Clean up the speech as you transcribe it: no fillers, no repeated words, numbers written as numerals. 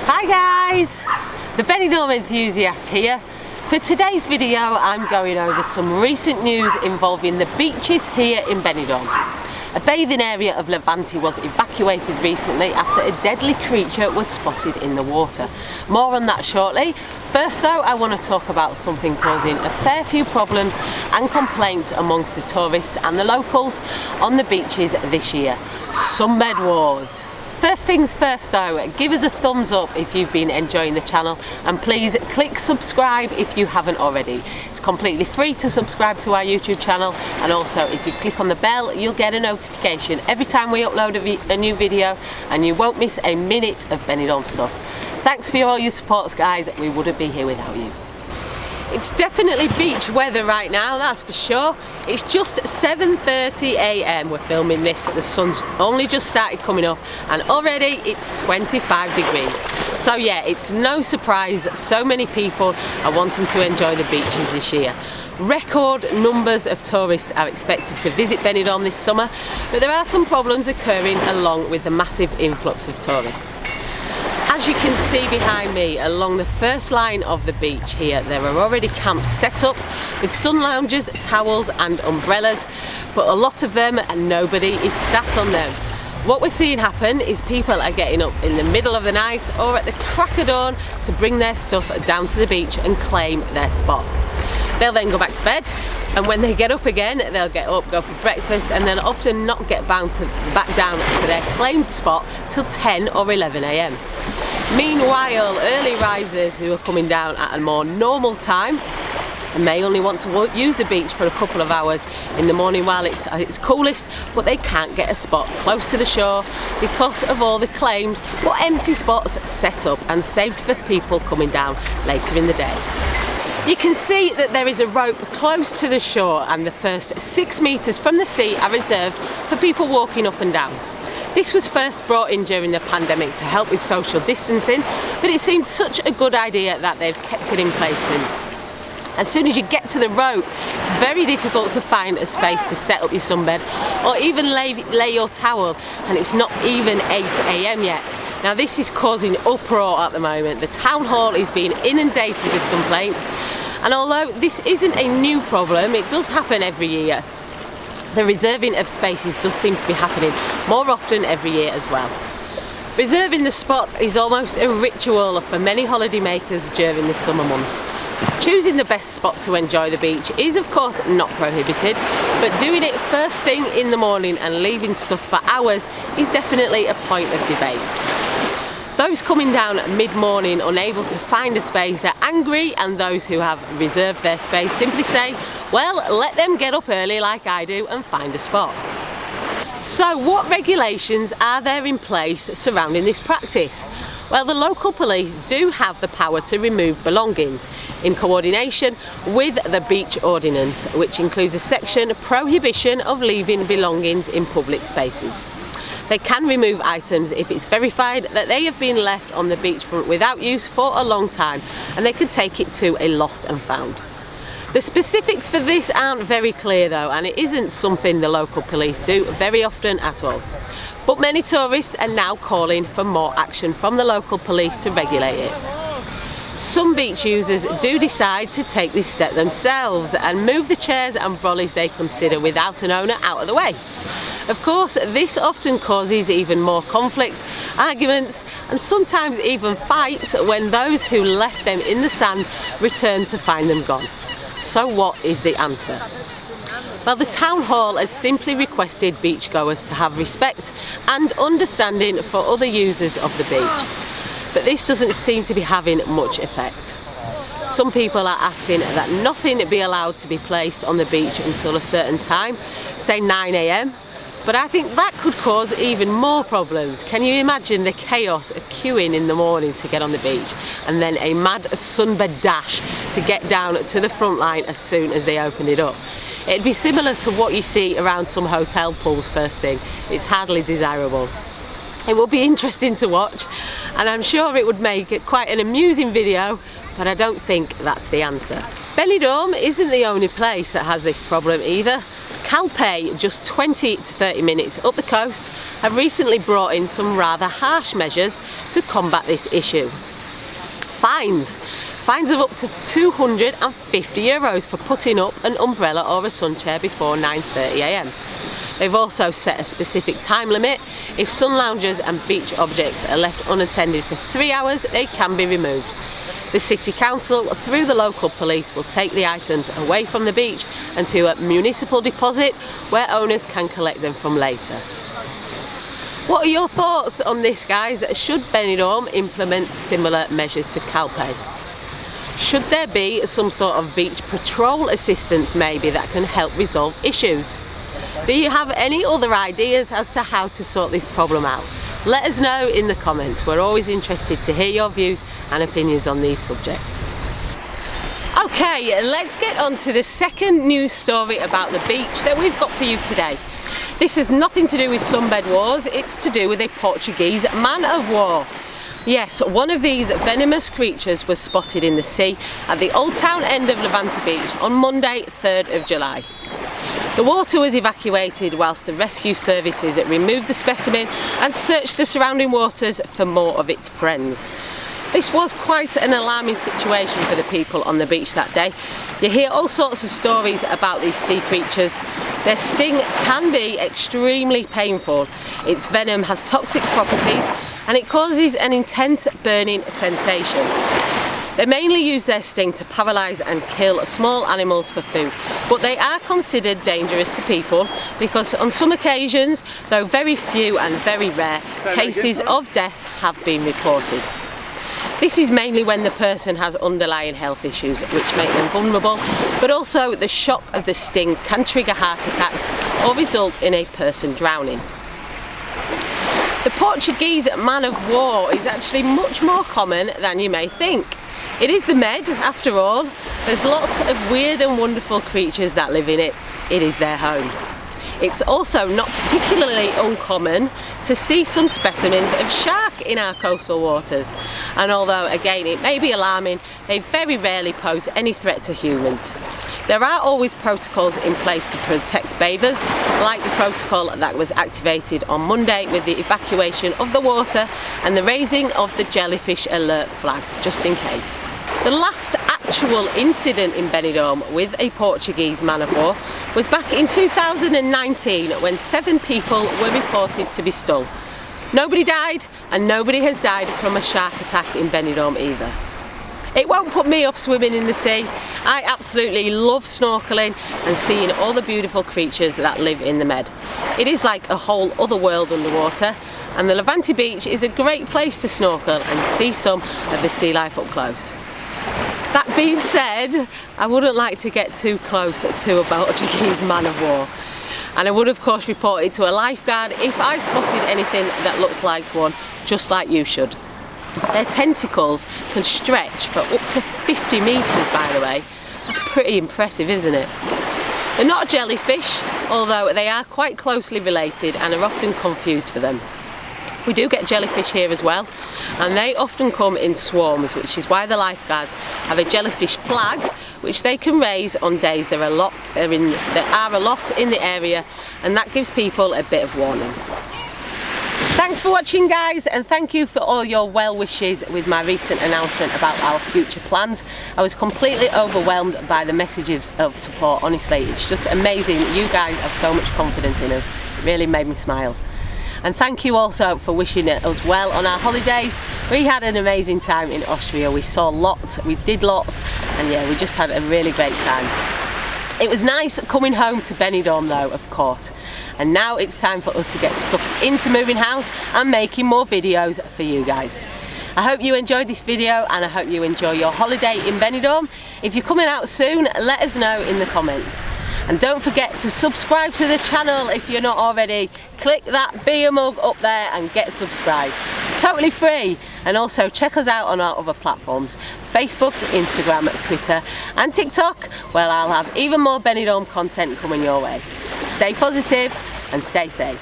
Hi guys, the Benidorm Enthusiast here. For today's video I'm going over some recent news involving the beaches here in Benidorm. A bathing area of Levante was evacuated recently after a deadly creature was spotted in the water. More on that shortly. First though, I want to talk about something causing a fair few problems and complaints amongst the tourists and the locals on the beaches this year. Sunbed wars. First things first though, give us a thumbs up if you've been enjoying the channel, and please click subscribe if you haven't already. It's completely free to subscribe to our YouTube channel, and also if you click on the bell you'll get a notification every time we upload a new video, and you won't miss a minute of Benidorm stuff. Thanks for all your support guys, we wouldn't be here without you. It's definitely beach weather right now, that's for sure. It's just 7:30 AM we're filming this, the sun's only just started coming up and already it's 25 degrees. So yeah, it's no surprise so many people are wanting to enjoy the beaches this year. Record numbers of tourists are expected to visit Benidorm this summer, but there are some problems occurring along with the massive influx of tourists. As you can see behind me, along the first line of the beach here, there are already camps set up with sun loungers, towels and umbrellas, but a lot of them and nobody is sat on them. What we're seeing happen is people are getting up in the middle of the night or at the crack of dawn to bring their stuff down to the beach and claim their spot. They'll then go back to bed, and when they get up again, they'll get up, go for breakfast, and then often not get back down to their claimed spot till 10 or 11 AM. Meanwhile, early risers who are coming down at a more normal time may only want to use the beach for a couple of hours in the morning while it's coolest, but they can't get a spot close to the shore because of all the claimed or empty spots set up and saved for people coming down later in the day. You can see that there is a rope close to the shore, and the first 6 meters from the sea are reserved for people walking up and down. This was first brought in during the pandemic to help with social distancing, but it seemed such a good idea that they've kept it in place since. As soon as you get to the rope, it's very difficult to find a space to set up your sunbed or even lay your towel, and it's not even 8 AM yet. Now this is causing uproar at the moment. The town hall is being inundated with complaints, and although this isn't a new problem, it does happen every year. The reserving of spaces does seem to be happening more often every year as well. Reserving the spot is almost a ritual for many holidaymakers during the summer months. Choosing the best spot to enjoy the beach is of course not prohibited, but doing it first thing in the morning and leaving stuff for hours is definitely a point of debate. Those coming down mid-morning unable to find a space are angry, and those who have reserved their space simply say, well, let them get up early like I do and find a spot. So what regulations are there in place surrounding this practice? Well, the local police do have the power to remove belongings in coordination with the beach ordinance, which includes a section prohibition of leaving belongings in public spaces. They can remove items if it's verified that they have been left on the beachfront without use for a long time, and they can take it to a lost and found. The specifics for this aren't very clear though, and it isn't something the local police do very often at all. But many tourists are now calling for more action from the local police to regulate it. Some beach users do decide to take this step themselves and move the chairs and brollies they consider without an owner out of the way. Of course, this often causes even more conflict, arguments and sometimes even fights when those who left them in the sand return to find them gone. So what is the answer? Well, the town hall has simply requested beachgoers to have respect and understanding for other users of the beach. But this doesn't seem to be having much effect. Some people are asking that nothing be allowed to be placed on the beach until a certain time, say 9 AM. But I think that could cause even more problems. Can you imagine the chaos of queuing in the morning to get on the beach, and then a mad sunbed dash to get down to the front line as soon as they open it up? It'd be similar to what you see around some hotel pools first thing. It's hardly desirable. It will be interesting to watch, and I'm sure it would make quite an amusing video, but I don't think that's the answer. Benidorm isn't the only place that has this problem either. Calpe, just 20 to 30 minutes up the coast, have recently brought in some rather harsh measures to combat this issue. Fines of up to €250 for putting up an umbrella or a sun chair before 9:30 AM. They've also set a specific time limit. If sun loungers and beach objects are left unattended for 3 hours, they can be removed. The City Council, through the local police, will take the items away from the beach and to a municipal deposit where owners can collect them from later. What are your thoughts on this, guys? Should Benidorm implement similar measures to Calpe? Should there be some sort of beach patrol assistance maybe that can help resolve issues? Do you have any other ideas as to how to sort this problem out? Let us know in the comments. We're always interested to hear your views and opinions on these subjects. Okay, let's get on to the second news story about the beach that we've got for you today. This has nothing to do with sunbed wars, it's to do with a Portuguese man-of-war. Yes, one of these venomous creatures was spotted in the sea at the Old Town end of Levante Beach on Monday, 3rd of July. The water was evacuated whilst the rescue services removed the specimen and searched the surrounding waters for more of its friends. This was quite an alarming situation for the people on the beach that day. You hear all sorts of stories about these sea creatures. Their sting can be extremely painful. Its venom has toxic properties and it causes an intense burning sensation. They mainly use their sting to paralyse and kill small animals for food, but they are considered dangerous to people because on some occasions, though very few and very rare, cases of death have been reported. This is mainly when the person has underlying health issues which make them vulnerable, but also the shock of the sting can trigger heart attacks or result in a person drowning. The Portuguese man-of-war is actually much more common than you may think. It is the Med, after all. There's lots of weird and wonderful creatures that live in it. It is their home. It's also not particularly uncommon to see some specimens of shark in our coastal waters. And although, again, it may be alarming, they very rarely pose any threat to humans. There are always protocols in place to protect bathers, like the protocol that was activated on Monday with the evacuation of the water and the raising of the jellyfish alert flag, just in case. The last actual incident in Benidorm with a Portuguese man-of-war was back in 2019 when 7 people were reported to be stunned. Nobody died and nobody has died from a shark attack in Benidorm either. It won't put me off swimming in the sea. I absolutely love snorkeling and seeing all the beautiful creatures that live in the Med. It is like a whole other world underwater, and the Levante Beach is a great place to snorkel and see some of the sea life up close. That being said, I wouldn't like to get too close to a Portuguese man-of-war. And I would of course report it to a lifeguard if I spotted anything that looked like one, just like you should. Their tentacles can stretch for up to 50 metres, by the way. That's pretty impressive, isn't it? They're not a jellyfish, although they are quite closely related and are often confused for them. We do get jellyfish here as well, and they often come in swarms, which is why the lifeguards have a jellyfish flag, which they can raise on days there are a lot in the area, and that gives people a bit of warning. Thanks for watching, guys, and thank you for all your well wishes with my recent announcement about our future plans. I was completely overwhelmed by the messages of support. Honestly, it's just amazing. You guys have so much confidence in us. It really made me smile. And thank you also for wishing us well on our holidays. We had an amazing time in Austria. We saw lots, we did lots, and yeah, we just had a really great time. It was nice coming home to Benidorm though, of course. And now it's time for us to get stuck into moving house and making more videos for you guys. I hope you enjoyed this video and I hope you enjoy your holiday in Benidorm. If you're coming out soon, let us know in the comments. And don't forget to subscribe to the channel if you're not already. Click that beer mug up there and get subscribed. It's totally free. And also check us out on our other platforms, Facebook, Instagram, Twitter and TikTok, where I'll have even more Benidorm content coming your way. Stay positive and stay safe.